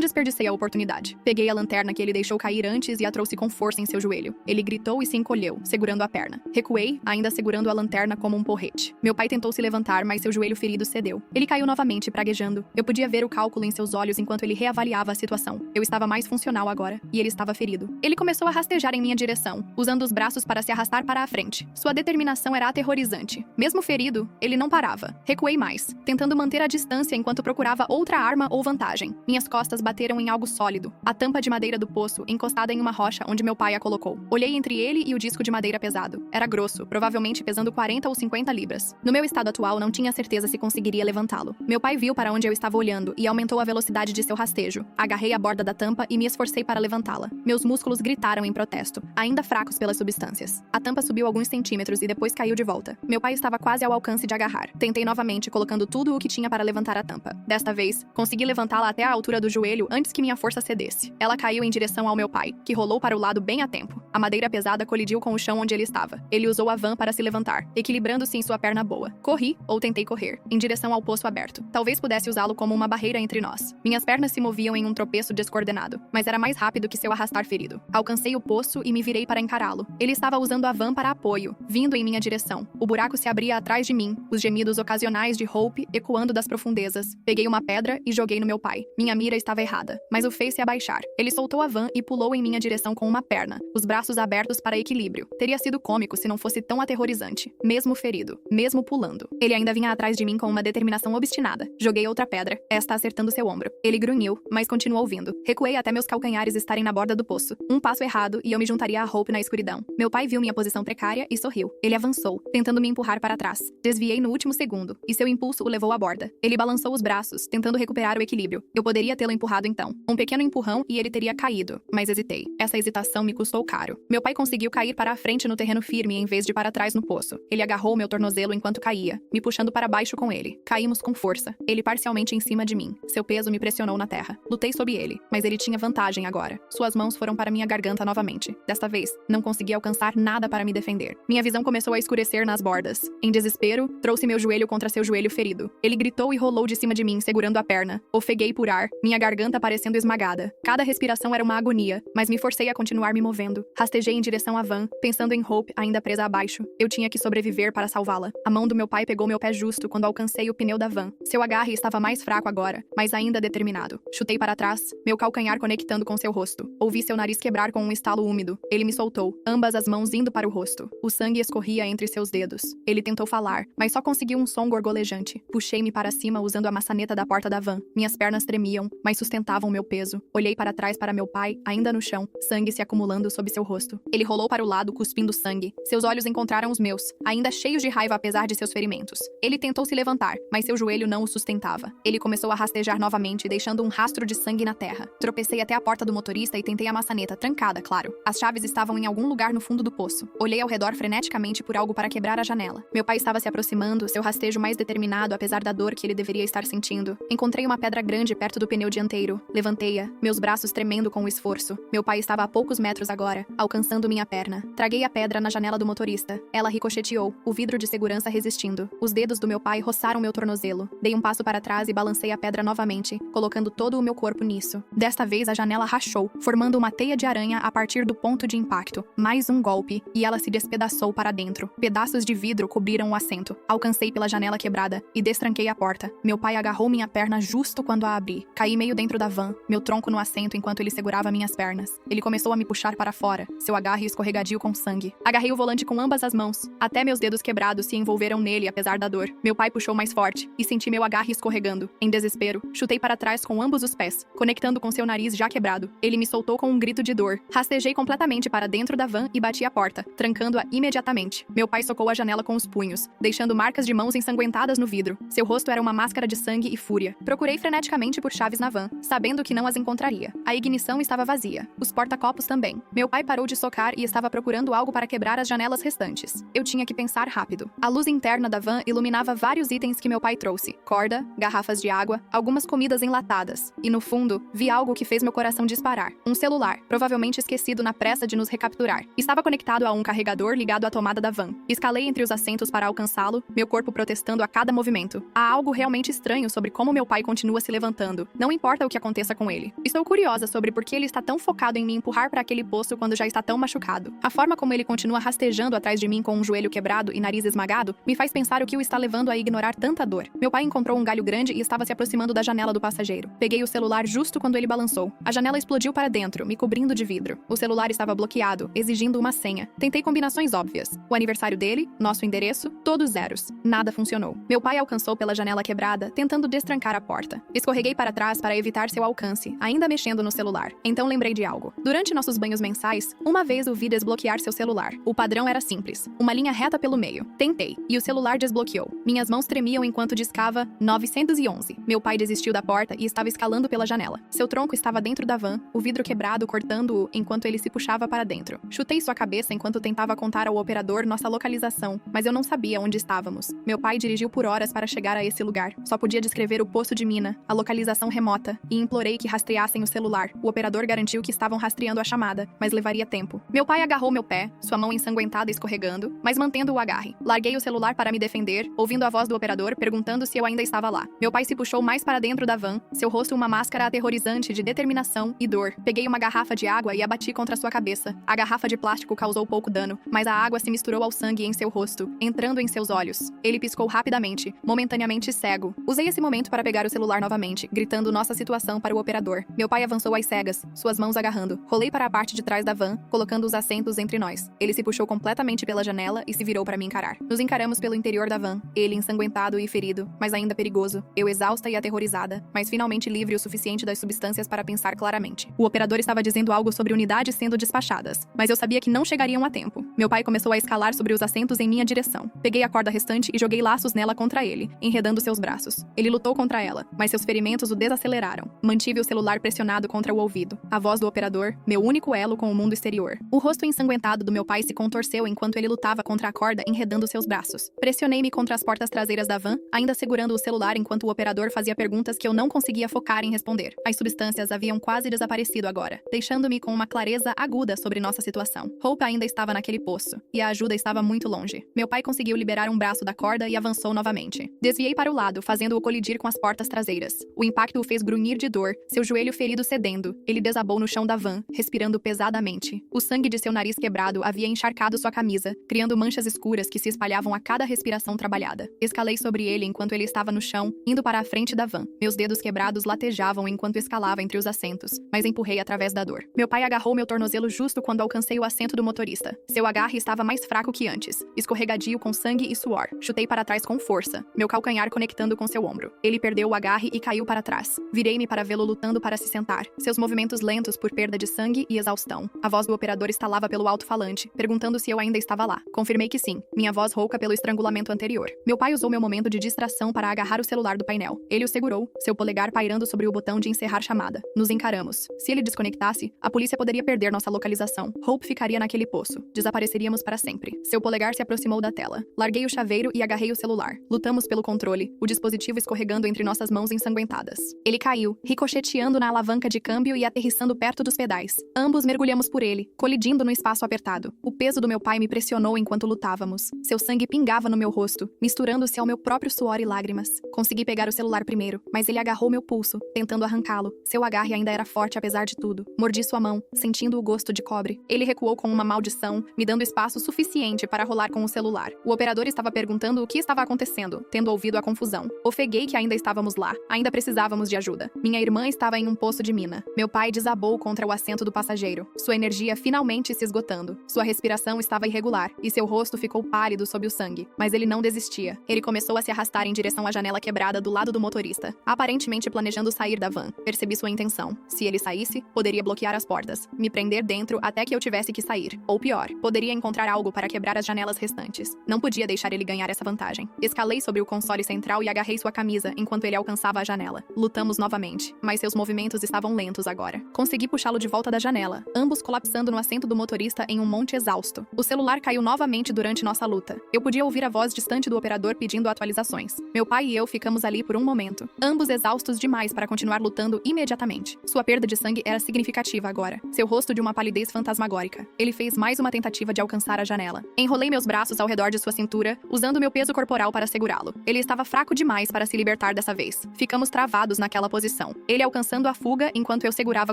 desperdicei a oportunidade. Peguei a lanterna que ele deixou cair antes e a trouxe com força em seu joelho. Ele gritou e se encolheu, segurando a perna. Recuei, ainda segurando a lanterna como um porrete. Meu pai tentou se levantar, mas seu joelho ferido cedeu. Ele caiu novamente, praguejando. Eu podia ver o cálculo em seus olhos enquanto ele reavaliava a situação. Eu estava mais funcional agora, e ele estava ferido. Ele começou a rastejar em minha direção, usando os braços para se arrastar para a frente. Sua determinação era aterrorizante. Mesmo ferido, ele não parava. Recuei mais, tentando manter a distância enquanto procurava outra arma ou vantagem. Minhas costas bateram em algo sólido. A tampa de madeira do poço, encostada em uma rocha onde meu pai a colocou. Olhei entre ele e o disco de madeira pesado. Era grosso, provavelmente pesando 40 ou 50 libras. No meu estado atual, não tinha certeza se conseguiria levantá-lo. Meu pai viu para onde eu estava olhando e aumentou a velocidade de seu rastejo. Agarrei a borda da tampa e me esforcei para levantá-la. Meus músculos gritaram em protesto, ainda fracos pelas substâncias. A tampa subiu alguns centímetros e depois caiu de volta. Meu pai estava quase ao alcance de agarrar. Tentei novamente, colocando tudo o que tinha para levantar a tampa. Desta vez, consegui levantá-la até a altura do joelho antes que minha força cedesse. Ela caiu em direção ao meu pai, que rolou para o lado bem a tempo. A madeira pesada colidiu com o chão onde ele estava. Ele usou a van para se levantar, equilibrando-se em sua perna boa. Corri, ou tentei correr, em direção ao poço aberto. Talvez pudesse usá-lo como uma barreira entre nós. Minhas pernas se moviam em um tropeço descoordenado, mas era mais rápido que seu arrastar ferido. Alcancei o poço e me virei para encará-lo. Ele estava usando a van para apoio, vindo em minha direção. O buraco se abria atrás de mim, os gemidos ocasionais de Hope ecoando das profundezas. Peguei uma pedra e joguei no meu pai. Minha mira estava errada, mas o fez se abaixar. Ele soltou a van e pulou em minha direção com uma perna, os braços abertos para equilíbrio. Teria sido cômico se não fosse tão aterrorizante. Mesmo ferido, mesmo pulando. Ele ainda vinha atrás de mim com uma determinação obstinada. Joguei outra pedra, esta acertando seu ombro. Ele grunhiu, mas continuou vindo. Recuei até meus calcanhares estarem na borda do poço. Um passo errado e eu me juntaria a Hope na escuridão. Meu pai viu minha posição precária e sorriu. Ele avançou, tentando me empurrar para trás. Desviei no último segundo, e seu impulso o levou à borda. Ele balançou os braços, tentando recuperar o equilíbrio. Eu poderia tê-lo empurrado então. Um pequeno empurrão e ele teria caído, mas hesitei. Essa hesitação me custou caro. Meu pai conseguiu cair para a frente no terreno firme em vez de para trás no poço. Ele agarrou meu tornozelo enquanto caía, me puxando para baixo com ele. Caímos com força, ele parcialmente em cima de mim. Seu peso me pressionou na terra. Lutei sob ele, mas ele tinha vantagem agora. Suas mãos foram para minha garganta novamente. Desta vez, não consegui alcançar nada para me defender. Minha visão começou a escurecer nas bordas. Em desespero, trouxe meu joelho contra seu joelho ferido. Ele gritou e rolou de cima de mim, segurando a perna. Ofeguei por ar, minha garganta parecendo esmagada. Cada respiração era uma agonia, mas me forcei a continuar me movendo. Rastejei em direção à van, pensando em Hope ainda presa abaixo. Eu tinha que sobreviver para salvá-la. A mão do meu pai pegou meu pé justo quando alcancei o pneu da van. Seu agarre estava mais fraco agora, mas ainda determinado. Chutei para trás, meu calcanhar conectando com seu rosto. Ouvi seu nariz quebrar com um estalo úmido. Ele me soltou, ambas as mãos indo para o rosto. O sangue escorria entre seus dedos. Ele tentou falar, mas só conseguiu um som gorgolejante. Puxei-me para cima usando a maçaneta da porta da van. Minhas pernas tremiam, mas sustentavam meu peso. Olhei para trás para meu pai, ainda no chão, sangue se acumulando sob seu rosto. Ele rolou para o lado, cuspindo sangue. Seus olhos encontraram os meus, ainda cheios de raiva apesar de seus ferimentos. Ele tentou se levantar, mas seu joelho não o sustentava. Ele começou a rastejar novamente, deixando um rastro de sangue na terra. Tropecei até a porta do motorista e tentei a maçaneta, trancada, claro. As chaves estavam em algum lugar no fundo do poço. Olhei ao redor freneticamente por algo para quebrar a janela. Meu pai estava se aproximando, seu rastejo mais determinado apesar da dor que ele deveria estar sentindo. Encontrei uma pedra grande perto do pneu dianteiro. Levantei-a, meus braços tremendo com o esforço. Meu pai estava a poucos metros agora, alcançando minha perna. Traguei a pedra na janela do motorista. Ela ricocheteou, o vidro de segurança resistindo. Os dedos do meu pai roçaram meu tornozelo. Dei um passo para trás e balancei a pedra novamente, colocando todo o meu corpo nisso. Desta vez a janela rachou, formando uma teia de aranha a partir do ponto de impacto. Mais um golpe, e ela se despedaçou para dentro. Pedaços de vidro cobriram o assento. Alcancei pela janela quebrada e destranquei a porta. Meu pai agarrou minha perna justo quando a abri. Caí meio dentro da van, meu tronco no assento enquanto ele segurava minhas pernas. Ele começou a me puxar para fora, seu agarre escorregadio com sangue. Agarrei o volante com ambas as mãos. Até meus dedos quebrados se envolveram nele apesar da dor. Meu pai puxou mais forte e senti meu agarre escorregando. Em desespero, chutei para trás com ambos os pés, conectando com seu nariz já quebrado. Ele me soltou com um grito de dor. Rastejei completamente para dentro da van e bati a porta, trancando-a imediatamente. Meu pai socou a janela com os punhos, deixando marcas de mãos ensanguentadas no vidro. Seu rosto era uma máscara de sangue e fúria. Procurei freneticamente por chaves na van, sabendo que não as encontraria. A ignição estava vazia. vazia. Os porta-copos também. Meu pai parou de socar e estava procurando algo para quebrar as janelas restantes. Eu tinha que pensar rápido. A luz interna da van iluminava vários itens que meu pai trouxe. Corda, garrafas de água, algumas comidas enlatadas. E no fundo, vi algo que fez meu coração disparar. Um celular, provavelmente esquecido na pressa de nos recapturar. Estava conectado a um carregador ligado à tomada da van. Escalei entre os assentos para alcançá-lo, meu corpo protestando a cada movimento. Há algo realmente estranho sobre como meu pai continua se levantando. Não importa o que aconteça com ele. Estou curiosa sobre por que ele está tão focado em me empurrar para aquele poço quando já está tão machucado. A forma como ele continua rastejando atrás de mim com um joelho quebrado e nariz esmagado me faz pensar o que o está levando a ignorar tanta dor. Meu pai encontrou um galho grande e estava se aproximando da janela do passageiro. Peguei o celular justo quando ele balançou. A janela explodiu para dentro, me cobrindo de vidro. O celular estava bloqueado, exigindo uma senha. Tentei combinações óbvias. O aniversário dele, nosso endereço, todos zeros. Nada funcionou. Meu pai alcançou pela janela quebrada, tentando destrancar a porta. Escorreguei para trás para evitar seu alcance, ainda mexendo no celular. Então lembrei de algo. Durante nossos banhos mensais, uma vez o vi desbloquear seu celular. O padrão era simples. Uma linha reta pelo meio. Tentei, e o celular desbloqueou. Minhas mãos tremiam enquanto discava 911. Meu pai desistiu da porta e estava escalando pela janela. Seu tronco estava dentro da van, o vidro quebrado cortando-o enquanto ele se puxava para dentro. Chutei sua cabeça enquanto tentava contar ao operador nossa localização, mas eu não sabia onde estávamos. Meu pai dirigiu por horas para chegar a esse lugar. Só podia descrever o poço de mina, a localização remota, e implorei que rastreassem o celular. O operador garantiu que estavam rastreando a chamada, mas levaria tempo. Meu pai agarrou meu pé, sua mão ensanguentada escorregando, mas mantendo o agarre. Larguei o celular para me defender, ouvindo a voz do operador perguntando se eu ainda estava lá. Meu pai se puxou mais para dentro da van, seu rosto uma máscara aterrorizante de determinação e dor. Peguei uma garrafa de água e a bati contra sua cabeça. A garrafa de plástico causou pouco dano, mas a água se misturou ao sangue em seu rosto, entrando em seus olhos. Ele piscou rapidamente, momentaneamente cego. Usei esse momento para pegar o celular novamente, gritando nossa situação para o operador. Meu pai avançou às cegas, suas mãos agarrando. Rolei para a parte de trás da van, colocando os assentos entre nós. Ele se puxou completamente pela janela e se virou para me encarar. Nos encaramos pelo interior da van, ele ensanguentado e ferido, mas ainda perigoso. Eu exausta e aterrorizada, mas finalmente livre o suficiente das substâncias para pensar claramente. O operador estava dizendo algo sobre unidades sendo despachadas, mas eu sabia que não chegariam a tempo. Meu pai começou a escalar sobre os assentos em minha direção. Peguei a corda restante e joguei laços nela contra ele, enredando seus braços. Ele lutou contra ela, mas seus ferimentos o desaceleraram. Mantive o celular pressionado contra o ouvido. A voz do operador, meu único elo com o mundo exterior. O rosto ensanguentado do meu pai se contorceu enquanto ele lutava contra a corda, enredando seus braços. Pressionei-me contra as portas traseiras da van, ainda segurando o celular enquanto o operador fazia perguntas que eu não conseguia focar em responder. As substâncias haviam quase desaparecido agora, deixando-me com uma clareza aguda sobre nossa situação. Hope ainda estava naquele poço, e a ajuda estava muito longe. Meu pai conseguiu liberar um braço da corda e avançou novamente. Desviei para o lado, fazendo-o colidir com as portas traseiras. O impacto o fez grunhir de dor, seu joelho ferido cedendo. Ele desabou no chão da van, respirando pesadamente. O sangue de seu nariz quebrado havia encharcado sua camisa, criando manchas escuras que se espalhavam a cada respiração trabalhada. Escalei sobre ele enquanto ele estava no chão, indo para a frente da van. Meus dedos quebrados latejavam enquanto escalava entre os assentos, mas empurrei através da dor. Meu pai agarrou meu tornozelo justo quando alcancei o assento do motorista. Seu agarre estava mais fraco que antes, escorregadio com sangue e suor. Chutei para trás com força, meu calcanhar conectando com seu ombro. Ele perdeu o agarre e caiu para trás. Virei-me para vê-lo lutando para se sentar, seus movimentos lentos por perda de sangue e exaustão. A voz do operador estalava pelo alto-falante, perguntando se eu ainda estava lá. Confirmei que sim, minha voz rouca pelo estrangulamento anterior. Meu pai usou meu momento de distração para agarrar o celular do painel. Ele o segurou, seu polegar pairando sobre o botão de encerrar chamada. Nos encaramos. Se ele desconectasse, a polícia poderia perder nossa localização. Hope ficaria naquele poço. Desapareceríamos para sempre. Seu polegar se aproximou da tela. Larguei o chaveiro e agarrei o celular. Lutamos pelo controle, o dispositivo escorregando entre nossas mãos ensanguentadas. Ele caiu, ricocheteando na alavanca de câmbio e aterrissando perto dos pedais. Ambos mergulhamos por ele, colidindo no espaço apertado. O peso do meu pai me pressionou enquanto lutávamos. Seu sangue pingava no meu rosto, misturando-se ao meu próprio suor e lágrimas. Consegui pegar o celular primeiro, mas ele agarrou meu pulso, tentando arrancá-lo. Seu agarre ainda era forte apesar de tudo. Mordi sua mão, sentindo o gosto de cobre. Ele recuou com uma maldição, me dando espaço suficiente para rolar com o celular. O operador estava perguntando o que estava acontecendo, tendo ouvido a confusão. Ofeguei que ainda estávamos lá. Ainda precisávamos de ajuda. Minha irmã estava em um poço de mina. Meu pai desabou contra o assento do passageiro, sua energia finalmente se esgotando. Sua respiração estava irregular, e seu rosto ficou pálido sob o sangue. Mas ele não desistia. Ele começou a se arrastar em direção à janela quebrada do lado do motorista, aparentemente planejando sair da van. Percebi sua intenção. Se ele saísse, poderia bloquear as portas, me prender dentro até que eu tivesse que sair. Ou pior, poderia encontrar algo para quebrar as janelas restantes. Não podia deixar ele ganhar essa vantagem. Escalei sobre o console central e agarrei sua camisa enquanto ele alcançava a janela. Lutamos novamente, mas seus movimentos estavam lentos agora. Consegui puxá-lo de volta da janela, ambos colapsando no assento do motorista em um monte exausto. O celular caiu novamente durante nossa luta. Eu podia ouvir a voz distante do operador pedindo atualizações. Meu pai e eu ficamos ali por um momento, ambos exaustos demais para continuar lutando imediatamente. Sua perda de sangue era significativa agora, seu rosto de uma palidez fantasmagórica. Ele fez mais uma tentativa de alcançar a janela. Enrolei meus braços ao redor de sua cintura, usando meu peso corporal para segurá-lo. Ele estava fraco demais para se libertar dessa vez. Ficamos travados naquela posição, ele alcançando a fuga enquanto eu segurava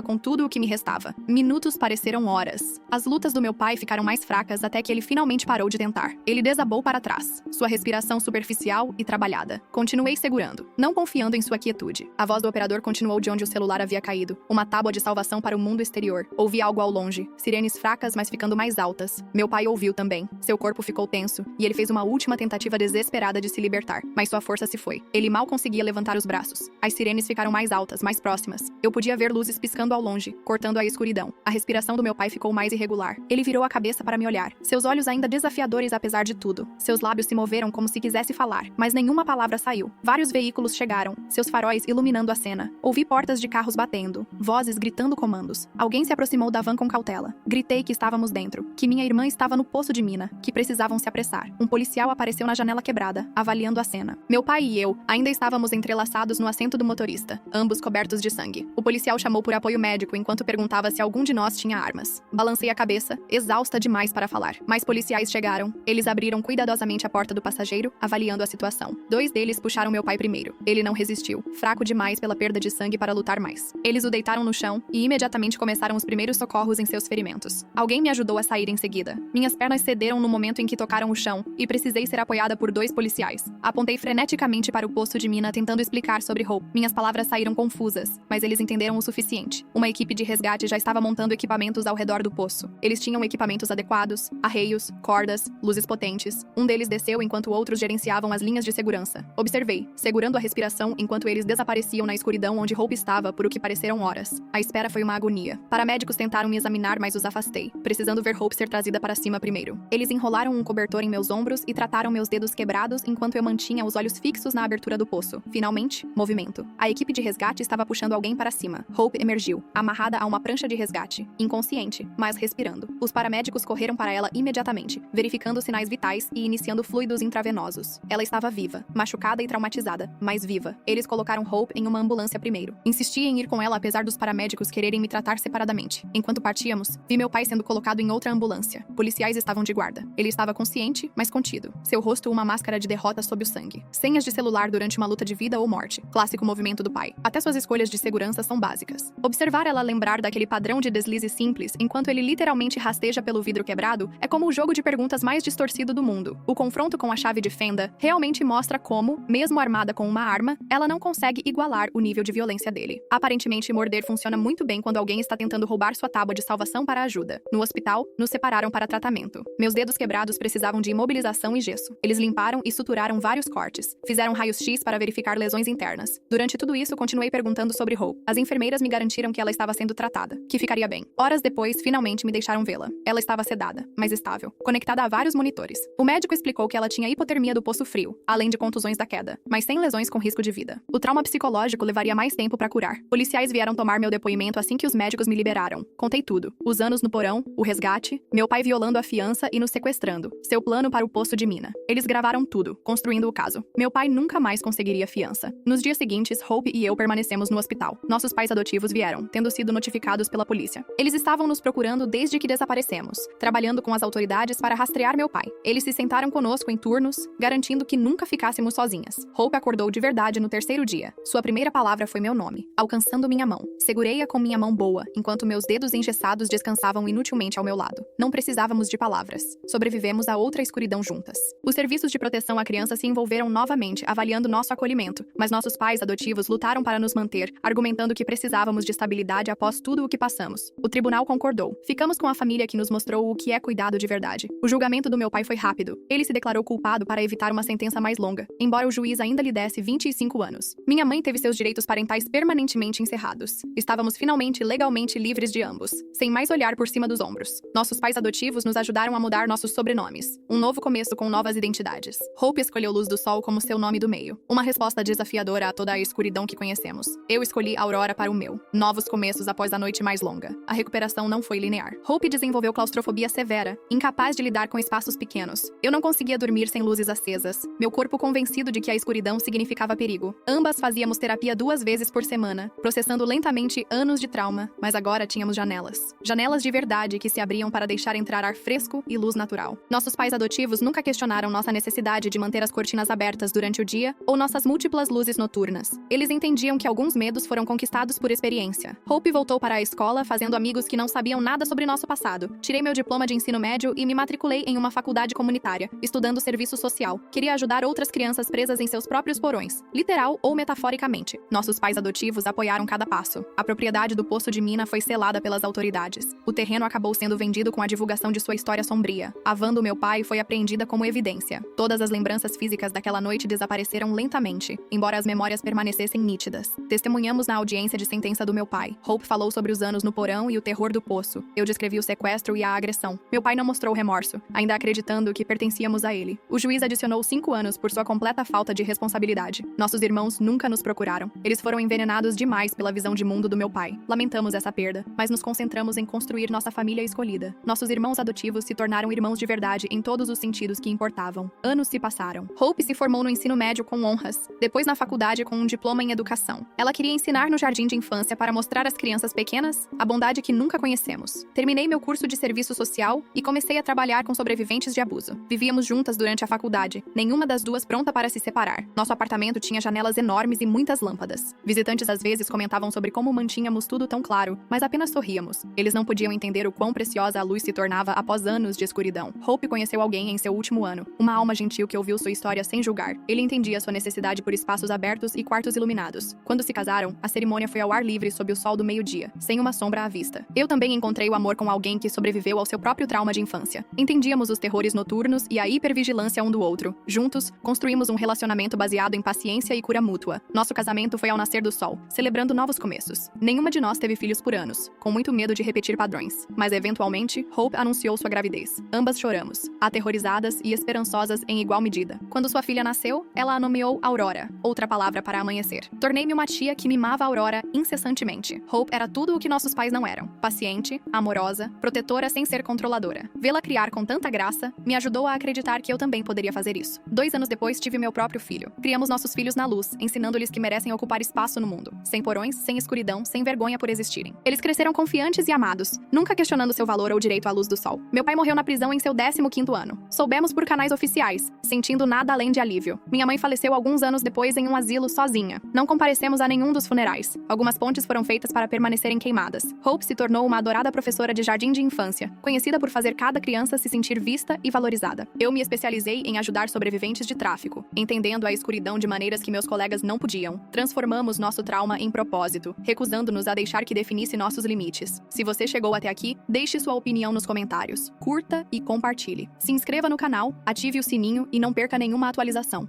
com tudo o que me restava. Minutos pareceram horas. As lutas do meu pai ficaram mais fracas até que ele finalmente parou de tentar. Ele desabou para trás, sua respiração superficial e trabalhada. Continuei segurando, não confiando em sua quietude. A voz do operador continuou de onde o celular havia caído. Uma tábua de salvação para o mundo exterior. Ouvi algo ao longe, sirenes fracas, mas ficando mais altas. Meu pai ouviu também. Seu corpo ficou tenso, e ele fez uma última tentativa desesperada de se libertar, mas sua força se foi. Ele mal conseguia levantar os braços. As sirenes ficaram mais altas, mais próximas. Eu podia ver luzes piscando ao longe, cortando a escuridão. A respiração do meu pai ficou mais irregular. Ele virou a cabeça para me olhar, seus olhos ainda desafiadores apesar de tudo. Seus lábios se moveram como se quisesse falar, mas nenhuma palavra saiu. Vários veículos chegaram, seus faróis iluminando a cena. Ouvi portas de carros batendo, vozes gritando comandos. Alguém se aproximou da van com cautela. Gritei que estávamos dentro, que minha irmã estava no poço de mina, que precisavam se apressar. Um policial apareceu na janela quebrada, avaliando a cena. Meu pai e eu ainda estávamos entrelaçados no assento do motorista, ambos cobertos de sangue. O policial chamou por apoio médico enquanto perguntava se algum de nós tinha armas. Balancei a cabeça, exausta demais para falar. Mais policiais chegaram. Eles abriram cuidadosamente a porta do passageiro, avaliando a situação. 2 deles puxaram meu pai primeiro. Ele não resistiu, fraco demais pela perda de sangue para lutar mais. Eles o deitaram no chão e imediatamente começaram os primeiros socorros em seus ferimentos. Alguém me ajudou a sair em seguida. Minhas pernas cederam no momento em que tocaram o chão e precisei ser apoiada por 2 policiais. Apontei freneticamente para o poço de mina tentando explicar sobre Hope. Minhas palavras saíram confusas, mas eles entenderam o suficiente. Uma equipe de resgate já estava montando equipamentos ao redor do poço. Eles tinham equipamentos adequados, arreios, cordas, luzes potentes. Um deles desceu enquanto outros gerenciavam as linhas de segurança. Observei, segurando a respiração enquanto eles desapareciam na escuridão onde Hope estava por o que pareceram horas. A espera foi uma agonia. Paramédicos tentaram me examinar, mas os afastei, precisando ver Hope ser trazida para cima primeiro. Eles enrolaram um cobertor em meus ombros e trataram meus dedos quebrados enquanto eu mantinha os olhos fixos na abertura do poço. Finalmente, movimento. A equipe de resgate estava puxando alguém para cima. Hope emergiu, amarrada a uma prancha de resgate, inconsciente, mas respirando. Os paramédicos correram para ela imediatamente, verificando sinais vitais e iniciando fluidos intravenosos. Ela estava viva, machucada e traumatizada, mas viva. Eles colocaram Hope em uma ambulância primeiro. Insisti em ir com ela apesar dos paramédicos quererem me tratar separadamente. Enquanto partíamos, vi meu pai sendo colocado em outra ambulância. Policiais estavam de guarda. Ele estava consciente, mas contido. Seu rosto uma máscara de derrota sob o sangue. Senhas de celular durante uma luta de vida ou morte. Clássico movimento do pai. Até suas escolhas de segurança são básicas. Observar ela lembrar daquele padrão de deslize simples enquanto ele literalmente rasteja pelo vidro quebrado é como o jogo de perguntas mais distorcido do mundo. O confronto com a chave de fenda realmente mostra como, mesmo armada com uma arma, ela não consegue igualar o nível de violência dele. Aparentemente, morder funciona muito bem quando alguém está tentando roubar sua tábua de salvação para ajuda. No hospital, nos separaram para tratamento. Meus dedos quebrados precisavam de imobilização e gesso. Eles limparam e suturaram vários cortes. Fizeram raios-x para verificar lesões internas. Durante tudo isso, continuei perguntando sobre Hope. As enfermeiras me garantiram que ela estava sendo tratada, que ficaria bem. Horas depois, finalmente me deixaram vê-la. Ela estava sedada, mas estável, conectada a vários monitores. O médico explicou que ela tinha hipotermia do poço frio, além de contusões da queda, mas sem lesões com risco de vida. O trauma psicológico levaria mais tempo para curar. Policiais vieram tomar meu depoimento assim que os médicos me liberaram. Contei tudo. Os anos no porão, o resgate, meu pai violando a fiança e nos sequestrando, seu plano para o poço de mina. Eles gravaram tudo, construindo o caso. Meu pai nunca mais conseguiria fiança. Nos dias seguintes, Hope e eu permanecemos no hospital. Nossos pais adotivos vieram, tendo sido notificados pela polícia. Eles estavam nos procurando desde que desaparecemos, trabalhando com as autoridades para rastrear meu pai. Eles se sentaram conosco em turnos, garantindo que nunca ficássemos sozinhas. Hope acordou de verdade no 3º dia. Sua primeira palavra foi meu nome, alcançando minha mão. Segurei-a com minha mão boa, enquanto meus dedos engessados descansavam inutilmente ao meu lado. Não precisávamos de palavras. Sobrevivemos a outra escuridão juntas. Os serviços de proteção à criança se envolveram novamente, avaliando nosso acolhimento, mas nossos pais adotivos lutaram para nos manter, argumentando que precisávamos de estabilidade após tudo o que passamos. O tribunal concordou. Ficamos com a família que nos mostrou o que é cuidado de verdade. O julgamento do meu pai foi rápido. Ele se declarou culpado para evitar uma sentença mais longa, embora o juiz ainda lhe desse 25 anos. Minha mãe teve seus direitos parentais permanentemente encerrados. Estávamos finalmente legalmente livres de ambos, sem mais olhar por cima dos ombros. Nossos pais adotivos nos ajudaram a mudar nossos sobrenomes. Um novo começo com novas identidades. Hope escolheu Luz do Sol como seu nome do meio. Uma resposta desafiadora a toda a escuridão que conhecemos. Eu escolhi Aurora para o meu. Novos começos recomeços após a noite mais longa. A recuperação não foi linear. Hope desenvolveu claustrofobia severa, incapaz de lidar com espaços pequenos. Eu não conseguia dormir sem luzes acesas, meu corpo convencido de que a escuridão significava perigo. Ambas fazíamos terapia 2 vezes por semana, processando lentamente anos de trauma, mas agora tínhamos janelas. Janelas de verdade que se abriam para deixar entrar ar fresco e luz natural. Nossos pais adotivos nunca questionaram nossa necessidade de manter as cortinas abertas durante o dia ou nossas múltiplas luzes noturnas. Eles entendiam que alguns medos foram conquistados por experiência. Hope voltou para a escola, fazendo amigos que não sabiam nada sobre nosso passado. Tirei meu diploma de ensino médio e me matriculei em uma faculdade comunitária, estudando serviço social. Queria ajudar outras crianças presas em seus próprios porões, literal ou metaforicamente. Nossos pais adotivos apoiaram cada passo. A propriedade do poço de mina foi selada pelas autoridades. O terreno acabou sendo vendido com a divulgação de sua história sombria. A van do meu pai foi apreendida como evidência. Todas as lembranças físicas daquela noite desapareceram lentamente, embora as memórias permanecessem nítidas. Testemunhamos na audiência de sentença do meu pai. Hope falou sobre os anos no porão e o terror do poço. Eu descrevi o sequestro e a agressão. Meu pai não mostrou remorso, ainda acreditando que pertencíamos a ele. O juiz adicionou 5 anos por sua completa falta de responsabilidade. Nossos irmãos nunca nos procuraram. Eles foram envenenados demais pela visão de mundo do meu pai. Lamentamos essa perda, mas nos concentramos em construir nossa família escolhida. Nossos irmãos adotivos se tornaram irmãos de verdade em todos os sentidos que importavam. Anos se passaram. Hope se formou no ensino médio com honras, depois na faculdade com um diploma em educação. Ela queria ensinar no jardim de infância para mostrar às crianças pequenas a bondade que nunca conhecemos. Terminei meu curso de serviço social e comecei a trabalhar com sobreviventes de abuso. Vivíamos juntas durante a faculdade, nenhuma das duas pronta para se separar. Nosso apartamento tinha janelas enormes e muitas lâmpadas. Visitantes às vezes comentavam sobre como mantínhamos tudo tão claro, mas apenas sorríamos. Eles não podiam entender o quão preciosa a luz se tornava após anos de escuridão. Hope conheceu alguém em seu último ano, uma alma gentil que ouviu sua história sem julgar. Ele entendia sua necessidade por espaços abertos e quartos iluminados. Quando se casaram, a cerimônia foi ao ar livre sob o sol do meio-dia, sem uma sombra à vista. Eu também encontrei o amor com alguém que sobreviveu ao seu próprio trauma de infância. Entendíamos os terrores noturnos e a hipervigilância um do outro. Juntos, construímos um relacionamento baseado em paciência e cura mútua. Nosso casamento foi ao nascer do sol, celebrando novos começos. Nenhuma de nós teve filhos por anos, com muito medo de repetir padrões. Mas eventualmente, Hope anunciou sua gravidez. Ambas choramos, aterrorizadas e esperançosas em igual medida. Quando sua filha nasceu, ela a nomeou Aurora, outra palavra para amanhecer. Tornei-me uma tia que mimava Aurora incessantemente. Hope era tudo o que nossos pais não eram. Paciente, amorosa, protetora sem ser controladora. Vê-la criar com tanta graça me ajudou a acreditar que eu também poderia fazer isso. 2 anos depois, tive meu próprio filho. Criamos nossos filhos na luz, ensinando-lhes que merecem ocupar espaço no mundo. Sem porões, sem escuridão, sem vergonha por existirem. Eles cresceram confiantes e amados, nunca questionando seu valor ou direito à luz do sol. Meu pai morreu na prisão em seu 15º ano. Soubemos por canais oficiais, sentindo nada além de alívio. Minha mãe faleceu alguns anos depois em um asilo sozinha. Não comparecemos a nenhum dos funerais. Algumas pontes foram feitas para permanecerem queimadas. Hope se tornou uma adorada professora de jardim de infância, conhecida por fazer cada criança se sentir vista e valorizada. Eu me especializei em ajudar sobreviventes de tráfico, entendendo a escuridão de maneiras que meus colegas não podiam. Transformamos nosso trauma em propósito, recusando-nos a deixar que definisse nossos limites. Se você chegou até aqui, deixe sua opinião nos comentários, curta e compartilhe. Se inscreva no canal, ative o sininho e não perca nenhuma atualização.